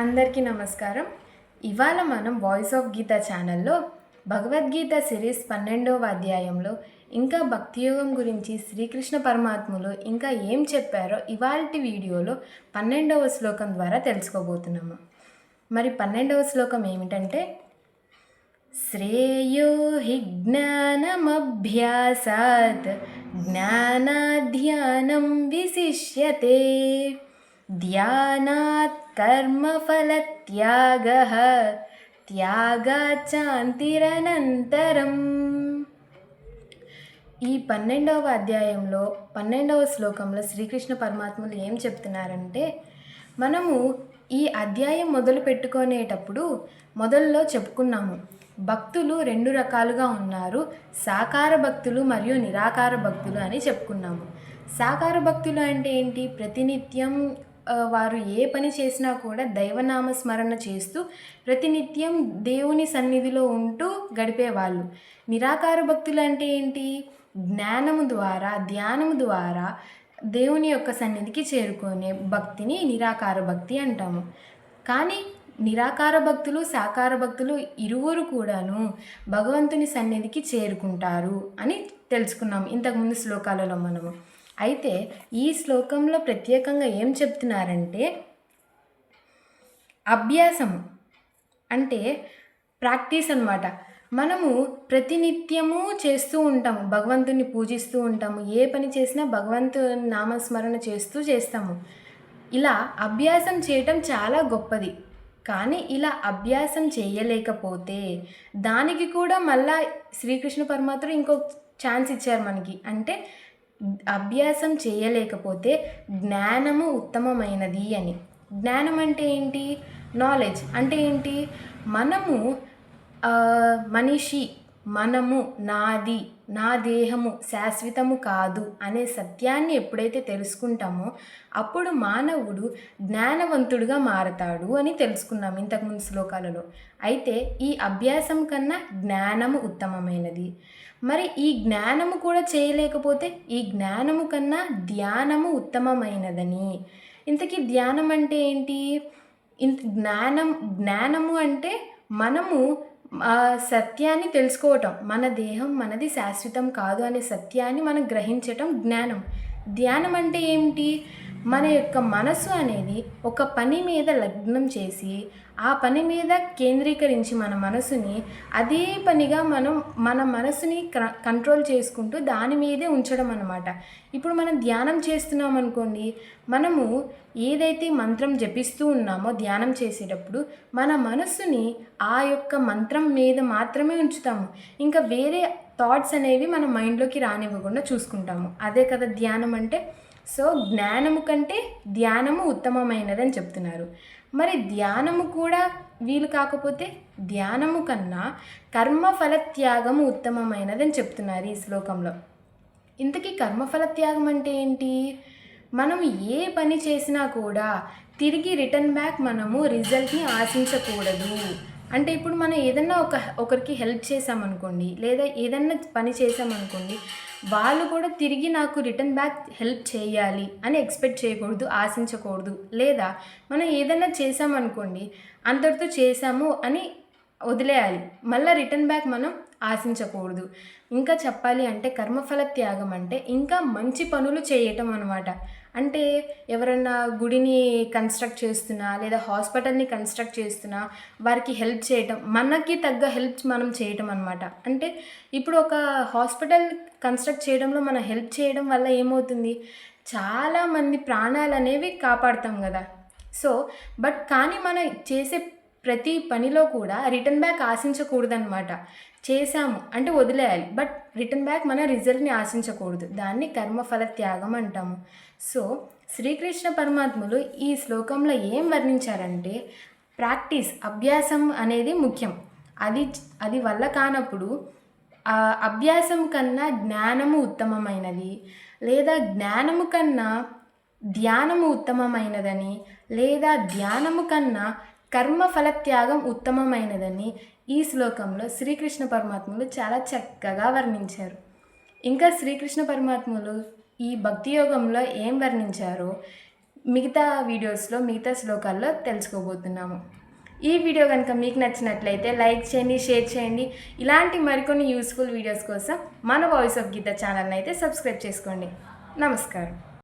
అందరికీ నమస్కారం. ఇవాళ మనం వాయిస్ ఆఫ్ గీత ఛానల్లో భగవద్గీత సిరీస్ 12వ అధ్యాయంలో ఇంకా భక్తియోగం గురించి శ్రీకృష్ణ పరమాత్ములు ఇంకా ఏం చెప్పారో ఇవాల్టి వీడియోలో 12వ శ్లోకం ద్వారా తెలుసుకోబోతున్నాము. మరి 12వ శ్లోకం ఏమిటంటే, శ్రేయో హి జ్ఞానమభ్యాసాత్ జ్ఞానాధ్యానం విశిష్యతే ధ్యానాత్ కర్మఫలత్యాగః త్యాగాచాంతిరనంతరం. ఈ 12వ అధ్యాయంలో 12వ శ్లోకంలో శ్రీకృష్ణ పరమాత్ములు ఏం చెప్తున్నారంటే, మనము ఈ అధ్యాయం మొదలు పెట్టుకునేటప్పుడు మొదల్లో చెప్పుకున్నాము, భక్తులు 2 రకాలుగా ఉన్నారు, సాకార భక్తులు మరియు నిరాకార భక్తులు అని చెప్పుకున్నాము. సాకార భక్తులు అంటే ఏంటి? ప్రతినిత్యం వారు ఏ పని చేసినా కూడా దైవనామ స్మరణ చేస్తూ ప్రతినిత్యం దేవుని సన్నిధిలో ఉంటూ గడిపేవాళ్ళు. నిరాకార భక్తులు అంటే ఏంటి? జ్ఞానము ద్వారా, ధ్యానము ద్వారా దేవుని యొక్క సన్నిధికి చేరుకునే భక్తిని నిరాకార భక్తి అంటాము. కానీ నిరాకార భక్తులు, సాకార భక్తులు ఇరువురు కూడాను భగవంతుని సన్నిధికి చేరుకుంటారు అని తెలుసుకున్నాం ఇంతకుముందు శ్లోకాలలో మనము. అయితే ఈ శ్లోకంలో ప్రత్యేకంగా ఏం చెప్తున్నారంటే, అభ్యాసము అంటే ప్రాక్టీస్ అన్నమాట. మనము ప్రతినిత్యము చేస్తూ ఉంటాము, భగవంతుని పూజిస్తూ ఉంటాము, ఏ పని చేసినా భగవంతుని నామస్మరణ చేస్తాము. ఇలా అభ్యాసం చేయటం చాలా గొప్పది. కానీ ఇలా అభ్యాసం చేయలేకపోతే దానికి కూడా మళ్ళా శ్రీకృష్ణ పరమాత్ముడు ఇంకో ఛాన్స్ ఇచ్చారు మనకి. అంటే అభ్యాసం చేయలేకపోతే జ్ఞానము ఉత్తమమైనది అని. జ్ఞానం అంటే ఏంటి? నాలెడ్జ్ అంటే ఏంటి? మనము మనిషి, మనము, నాది, నా దేహము శాశ్వతము కాదు అనే సత్యాన్ని ఎప్పుడైతే తెలుసుకుంటామో అప్పుడు మానవుడు జ్ఞానవంతుడుగా మారతాడు అని తెలుసుకున్నాం ఇంతకుముందు శ్లోకాలలో. అయితే ఈ అభ్యాసం కన్నా జ్ఞానము ఉత్తమమైనది. మరి ఈ జ్ఞానము కూడా చేయలేకపోతే ఈ జ్ఞానము కన్నా ధ్యానము ఉత్తమమైనదని. ఇంతకీ ధ్యానం అంటే ఏంటి? జ్ఞానము అంటే మనము సత్యాన్ని తెలుసుకోవటం, మన దేహం మనది శాశ్వతం కాదు అనే సత్యాన్ని మనం గ్రహించటం జ్ఞానం. ధ్యానం అంటే ఏమిటి? మన యొక్క మనసు అనేది ఒక పని మీద లగ్నం చేసి ఆ పని మీద కేంద్రీకరించి మన మనసుని అదే పనిగా మన మనసుని కంట్రోల్ చేసుకుంటూ దాని మీదే ఉంచడం అన్నమాట. ఇప్పుడు మనం ధ్యానం చేస్తున్నాం అనుకోండి, మనము ఏదైతే మంత్రం జపిస్తూ ఉన్నామో ధ్యానం చేసేటప్పుడు మన మనసుని ఆ యొక్క మంత్రం మీద మాత్రమే ఉంచుతాము. ఇంకా వేరే థాట్స్ అనేవి మన మైండ్లోకి రానివ్వకుండా చూసుకుంటాము. అదే కదా ధ్యానం అంటే. సో జ్ఞానము కంటే ధ్యానము ఉత్తమమైనదని చెప్తున్నారు. మరి ధ్యానము కూడా వీలు కాకపోతే ధ్యానము కన్నా కర్మఫల త్యాగము ఉత్తమమైనదని చెప్తున్నారు ఈ శ్లోకంలో. ఇంతకీ కర్మఫల త్యాగం అంటే ఏంటి? మనం ఏ పని చేసినా కూడా తిరిగి రిటర్న్ బ్యాక్ మనము రిజల్ట్ని ఆశించకూడదు. అంటే ఇప్పుడు మనం ఏదన్నా ఒకరికి హెల్ప్ చేసామనుకోండి, లేదా ఏదన్నా పని చేసామనుకోండి, వాళ్ళు కూడా తిరిగి నాకు రిటర్న్ బ్యాక్ హెల్ప్ చేయాలి అని ఎక్స్పెక్ట్ చేయకూడదు, ఆశించకూడదు. లేదా మనం ఏదన్నా చేసామనుకోండి, అంతటితో చేసాము అని వదిలేయాలి, మళ్ళీ రిటర్న్ బ్యాక్ మనం ఆశించకూడదు. ఇంకా చెప్పాలి అంటే కర్మఫల త్యాగం అంటే ఇంకా మంచి పనులు చేయటం అన్నమాట. అంటే ఎవరన్నా గుడిని కన్స్ట్రక్ట్ చేస్తున్నా లేదా హాస్పిటల్ని కన్స్ట్రక్ట్ చేస్తున్నా వారికి హెల్ప్ చేయటం, మనకి తగ్గ హెల్ప్ మనం చేయటం అన్నమాట. అంటే ఇప్పుడు ఒక హాస్పిటల్ కన్స్ట్రక్ట్ చేయడంలో మనం హెల్ప్ చేయడం వల్ల ఏమవుతుంది? చాలామంది ప్రాణాలు అనేవి కాపాడుతాం కదా. సో కానీ మనం చేసే ప్రతి పనిలో కూడా రిటర్న్ బ్యాక్ ఆశించకూడదన్నమాట. చేసాము అంటే వదిలేయాలి, బట్ రిటర్న్ బ్యాక్ మన రిజల్ట్ని ఆశించకూడదు. దాన్ని కర్మఫల త్యాగం అంటాము. సో శ్రీకృష్ణ పరమాత్ములు ఈ శ్లోకంలో ఏం వర్ణించారంటే, ప్రాక్టీస్, అభ్యాసం అనేది ముఖ్యం. అది వల్ల కానప్పుడు అభ్యాసం కన్నా జ్ఞానము ఉత్తమమైనది, లేదా జ్ఞానము కన్నా ధ్యానము ఉత్తమమైనదని, లేదా ధ్యానము కన్నా కర్మఫల త్యాగం ఉత్తమమైనదని ఈ శ్లోకంలో శ్రీకృష్ణ పరమాత్ములు చాలా చక్కగా వర్ణించారు. ఇంకా శ్రీకృష్ణ పరమాత్ములు ఈ భక్తి యోగంలో ఏం వర్ణించారో మిగతా వీడియోస్లో మిగతా శ్లోకాల్లో తెలుసుకోబోతున్నాము. ఈ వీడియో కనుక మీకు నచ్చినట్లయితే లైక్ చేయండి, షేర్ చేయండి. ఇలాంటి మరికొన్ని యూస్ఫుల్ వీడియోస్ కోసం మన వాయిస్ ఆఫ్ గీత ఛానల్ని అయితే సబ్స్క్రైబ్ చేసుకోండి. నమస్కారం.